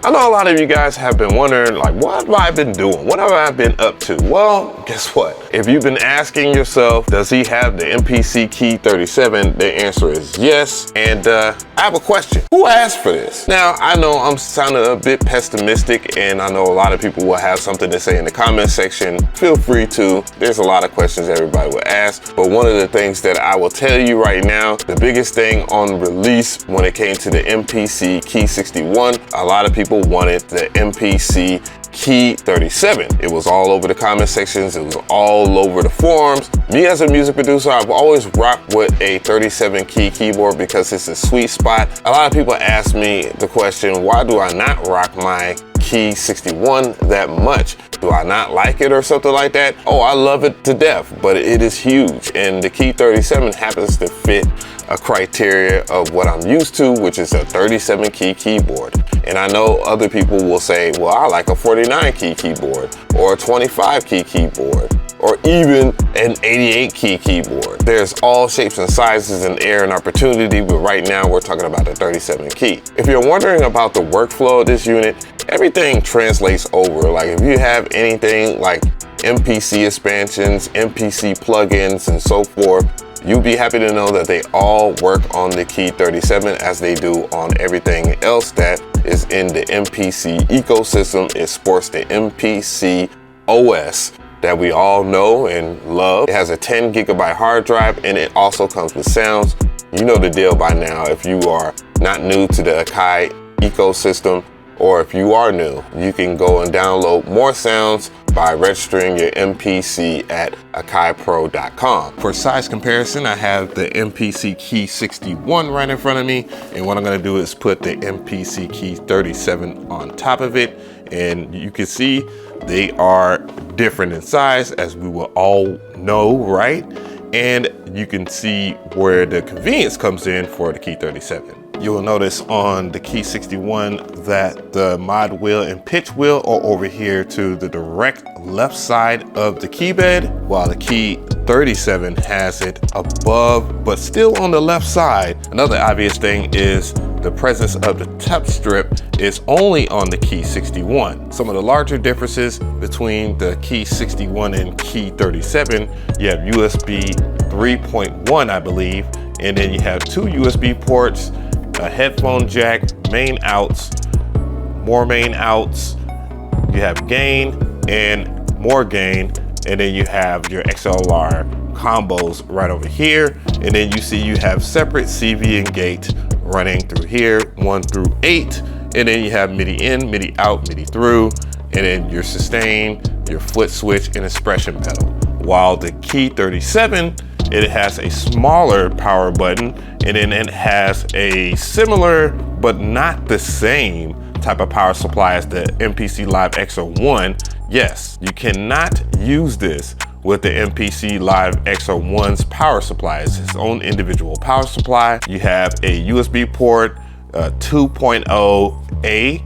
I know a lot of you guys have been wondering, like, what have I been doing? What have I been up to? Well, guess what? If you've been asking yourself, does he have the MPC Key 37? The answer is yes. And I have a question. Who asked for this? Now, I know I'm sounding a bit pessimistic, and I know a lot of people will have something to say in the comment section. Feel free to. There's a lot of questions everybody will ask. But one of the things that I will tell you right now, the biggest thing on release when it came to the MPC Key 61, a lot of people wanted the MPC Key 37. It was all over the comment sections. It was all over the forums. Me as a music producer, I've always rocked with a 37 key keyboard because it's a sweet spot. A lot of people ask me the question, why do I not rock my Key 61 that much? Do I not like it or something like that? Oh, I love it to death, but it is huge. And the Key 37 happens to fit a criteria of what I'm used to, which is a 37 key keyboard. And I know other people will say, well, I like a 49 key keyboard or a 25 key keyboard, or even an 88 key keyboard. There's all shapes and sizes and air and opportunity, but right now we're talking about the 37 key. If you're wondering about the workflow of this unit, everything translates over. Like if you have anything like MPC expansions, MPC plugins, and so forth, you'll be happy to know that they all work on the Key 37 as they do on everything else that is in the MPC ecosystem. It sports the MPC OS that we all know and love. It has a 10 gigabyte hard drive, and it also comes with sounds. You know the deal by now. If you are not new to the AKAI ecosystem, or if you are new, you can go and download more sounds by registering your MPC at akaipro.com. For size comparison, I have the MPC Key 61 right in front of me, and what I'm gonna do is put the MPC Key 37 on top of it, and you can see they are different in size, as we will all know, right? And you can see where the convenience comes in for the Key 37. You will notice on the Key 61 that the mod wheel and pitch wheel are over here to the direct left side of the key bed, while the Key 37 has it above, but still on the left side. Another obvious thing is the presence of the touch strip is only on the Key 61. Some of the larger differences between the Key 61 and Key 37, you have USB 3.1, I believe, and then you have two USB ports, a headphone jack, main outs, more main outs, you have gain and more gain, and then you have your XLR combos right over here, and then you see you have separate CV and gate running through here, 1 through 8, and then you have MIDI in, MIDI out, MIDI through, and then your sustain, your foot switch, and expression pedal. While the Key 37, it has a smaller power button, and then it has a similar but not the same type of power supply as the MPC Live XR1. Yes, you cannot use this with the MPC Live XR1's power supply. It's its own individual power supply. You have a USB port, 2.0A,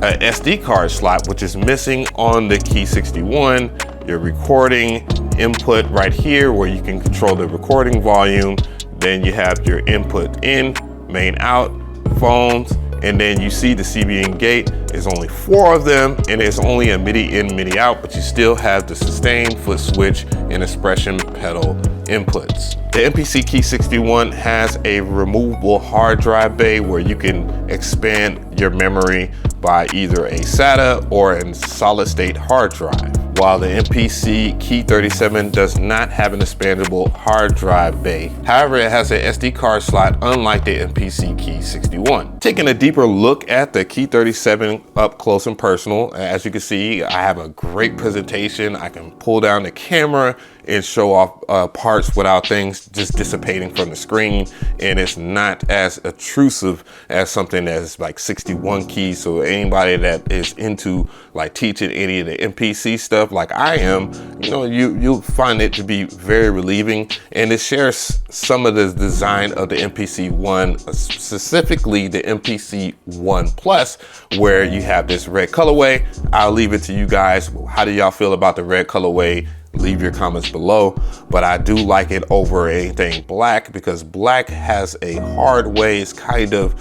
a SD card slot, which is missing on the Key 61, your recording input right here where you can control the recording volume. Then you have your input in, main out, phones, and then you see the CV and gate. There's only 4 of them, and it's only a MIDI in, MIDI out, but you still have the sustain, foot switch, and expression pedal inputs. The MPC Key 61 has a removable hard drive bay where you can expand your memory by either a SATA or a solid state hard drive, while the MPC Key 37 does not have an expandable hard drive bay. However, it has an SD card slot, unlike the MPC Key 61. Taking a deeper look at the Key 37 up close and personal, as you can see, I have a great presentation. I can pull down the camera and show off parts without things just dissipating from the screen, and it's not as intrusive as something that's like 61 keys. So anybody that is into like teaching any of the MPC stuff like I am, you know, you'll find it to be very relieving, and it shares some of the design of the MPC One, specifically the MPC One Plus, where you have this red colorway. I'll leave it to you guys. How do y'all feel about the red colorway? Leave your comments below, but I do like it over anything black, because black has a hard way. It's kind of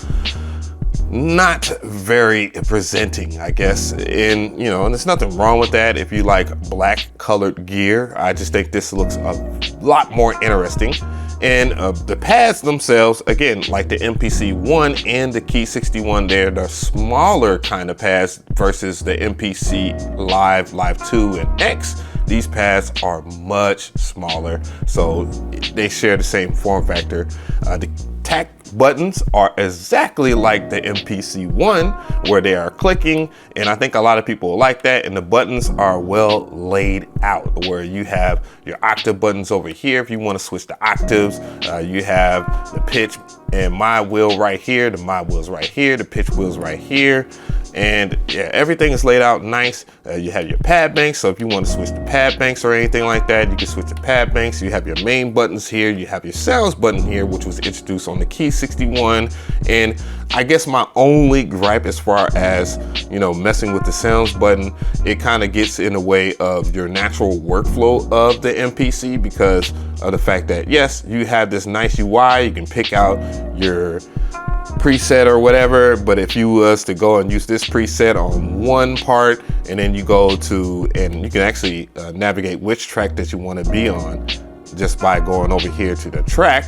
not very presenting, I guess. And you know, and there's nothing wrong with that if you like black colored gear. I just think this looks a lot more interesting. And the pads themselves, again, like the MPC 1 and the Key 61, they're the smaller kind of pads versus the MPC Live 2, and X. These pads are much smaller, so they share the same form factor. The tack buttons are exactly like the MPC 1, where they are clicking, and I think a lot of people will like that. And the buttons are well laid out, where you have your octave buttons over here if you want to switch the octaves. You have the pitch and my wheel right here, the my wheel's right here, the pitch wheel's right here. And yeah, everything is laid out nice. You have your pad banks, so if you want to switch the pad banks or anything like that, you can switch the pad banks. You have your main buttons here. You have your sounds button here, which was introduced on the Key 61. And I guess my only gripe as far as, you know, messing with the sounds button, it kind of gets in the way of your natural workflow of the MPC, because of the fact that, yes, you have this nice UI. You can pick out your preset or whatever, but if you was to go and use this preset on one part, and then you go to, and you can actually navigate which track that you want to be on just by going over here to the track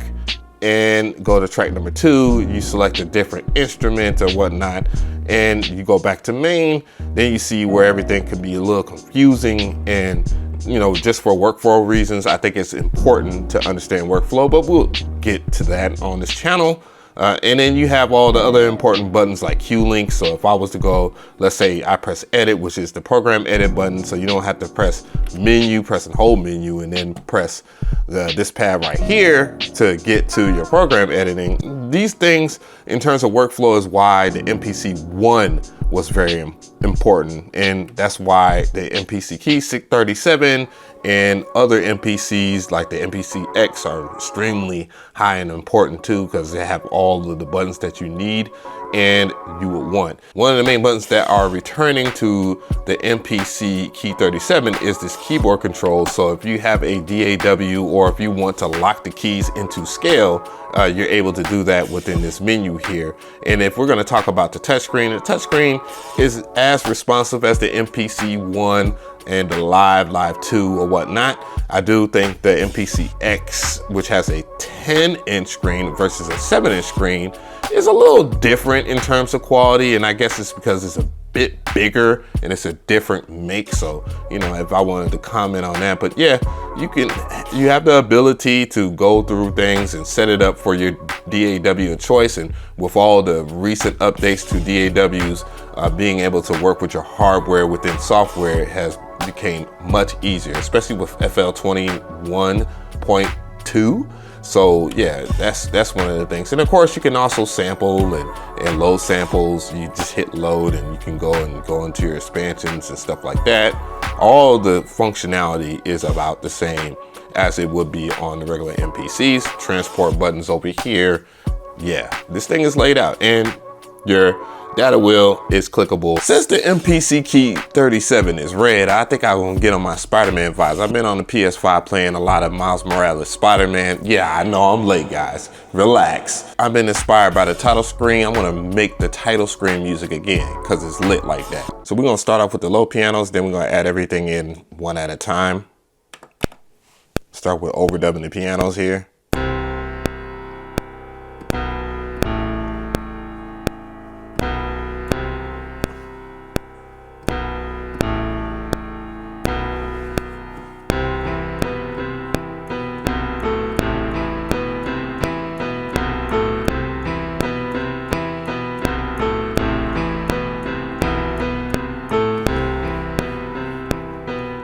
and go to track number 2. You select a different instrument or whatnot, and you go back to main. Then you see where everything could be a little confusing, and you know, just for workflow reasons, I think it's important to understand workflow, but we'll get to that on this channel. And then you have all the other important buttons like Q-Link. So if I was to go, let's say I press edit, which is the program edit button, so you don't have to press menu, press and hold menu, and then press this pad right here to get to your program editing. These things in terms of workflow is why the MPC 1 was very important. And that's why the MPC Key 37 and other MPCs like the MPC X are extremely high and important too, because they have all of the buttons that you need and you would want. One of the main buttons that are returning to the MPC Key 37 is this keyboard control. So if you have a DAW, or if you want to lock the keys into scale, you're able to do that within this menu here. And if we're going to talk about the touchscreen is as responsive as the MPC 1 and the Live 2 or whatnot. I do think the MPC X, which has a 10-inch screen versus a 7-inch screen, is a little different in terms of quality, and I guess it's because it's a bit bigger and it's a different make. So, you know, if I wanted to comment on that, but yeah, you have the ability to go through things and set it up for your DAW of choice. And with all the recent updates to DAWs, being able to work with your hardware within software has became much easier, especially with FL 21.2. So yeah, that's one of the things. And of course you can also sample and load samples. You just hit load and you can go into your expansions and stuff like that. All the functionality is about the same as it would be on the regular MPCs. Transport buttons over here. Yeah, this thing is laid out, and your data wheel is clickable. Since the MPC Key 37 is red, I think I'm gonna get on my Spider-Man vibes. I've been on the PS5 playing a lot of Miles Morales Spider-Man. Yeah, I know I'm late, guys. Relax. I've been inspired by the title screen. I'm gonna make the title screen music again because it's lit like that. So we're gonna start off with the low pianos, then we're gonna add everything in one at a time. Start with overdubbing the pianos here.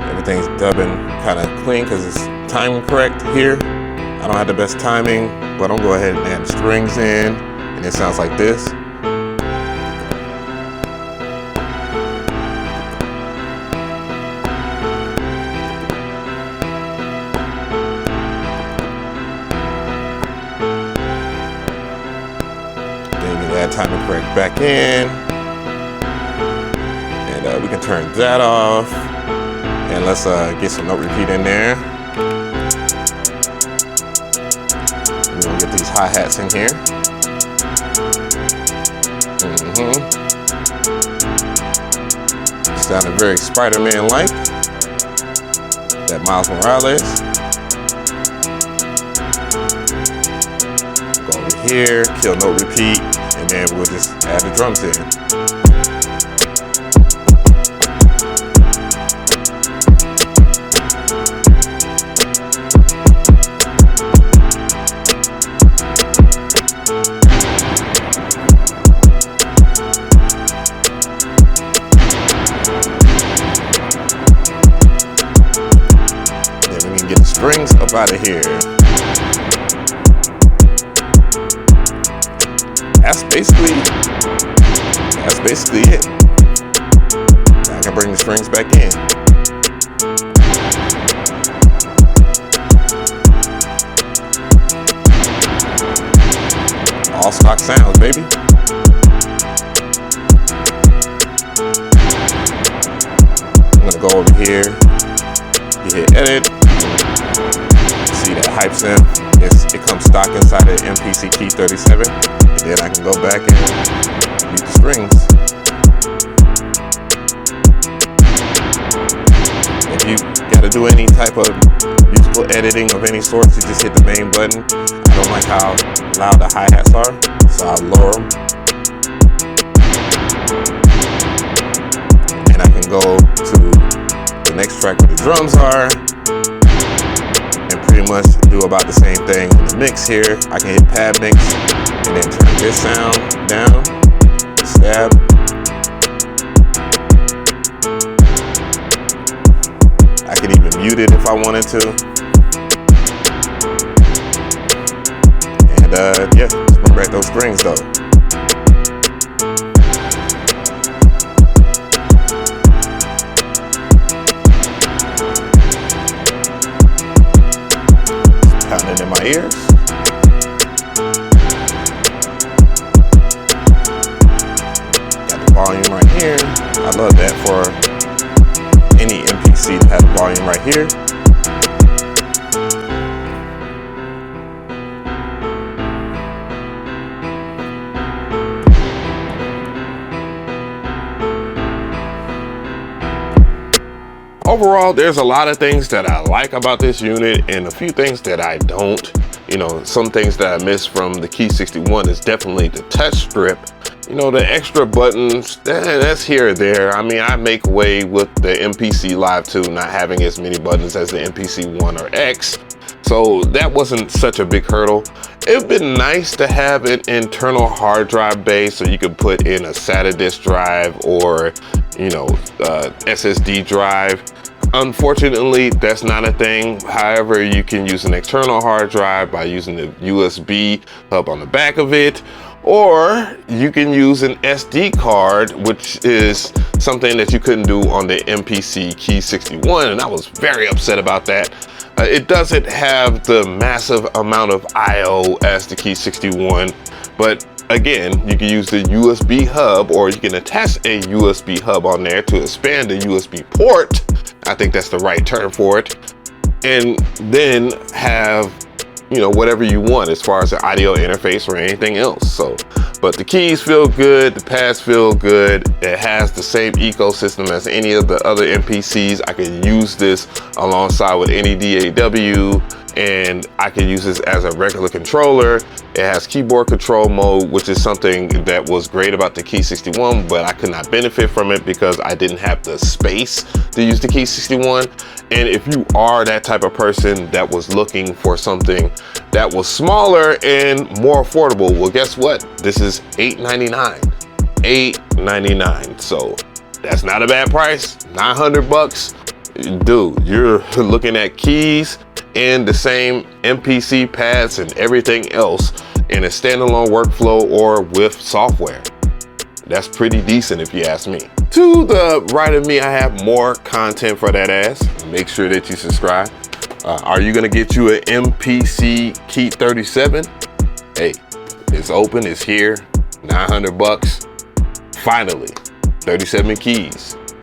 Everything's dubbing kind of clean because it's time correct here. I don't have the best timing, but I'm gonna go ahead and add strings in, and it sounds like this. Then you add timing correct back in, and we can turn that off. And let's get some note repeat in there. We're gonna get these hi-hats in here. Sounded very Spider-Man-like. That Miles Morales. Go over here, kill, note, repeat, and then we'll just add the drums in. Get the strings up out of here. That's basically it. Now I can bring the strings back in. All stock sounds, baby. I'm gonna go over here. You hit edit. See that hype sound? It comes stock inside of the MPC Key 37. And then I can go back and use the strings. If you gotta do any type of musical editing of any sort, you just hit the main button. I don't like how loud the hi-hats are, so I'll lower them. And I can go to the next track where the drums are. Pretty much do about the same thing in the mix here. I can hit pad mix and then turn this sound down, stab. I can even mute it if I wanted to. And yeah, let's bring back those strings though. Pounding in my ears. Got the volume right here. I love that for any MPC to have the volume right here. Overall, there's a lot of things that I like about this unit and a few things that I don't. You know, some things that I miss from the Key 61 is definitely the touch strip. You know, the extra buttons, that's here or there. I mean, I make way with the MPC Live 2 not having as many buttons as the MPC 1 or X. So that wasn't such a big hurdle. It'd been nice to have an internal hard drive base so you could put in a SATA disk drive or, you know, SSD drive. Unfortunately, that's not a thing. However, you can use an external hard drive by using the USB hub on the back of it, or you can use an SD card, which is something that you couldn't do on the MPC Key 61, and I was very upset about that. It doesn't have the massive amount of I/O as the Key 61, but again, you can use the USB hub, or you can attach a USB hub on there to expand the USB port. I think that's the right term for it. And then have, you know, whatever you want as far as the audio interface or anything else. So, but the keys feel good, the pads feel good. It has the same ecosystem as any of the other MPCs. I can use this alongside with any DAW, and I can use this as a regular controller. It has keyboard control mode, which is something that was great about the Key 61, but I could not benefit from it because I didn't have the space to use the Key 61. And if you are that type of person that was looking for something that was smaller and more affordable, well, guess what? This is $899. $899. So that's not a bad price. 900 bucks. Dude, you're looking at keys and the same MPC pads and everything else in a standalone workflow or with software. That's pretty decent if you ask me. To the right of me, I have more content for that ass. Make sure that you subscribe. Are you gonna get you an MPC Key 37? Hey, it's open, it's here, 900 bucks. Finally, 37 keys.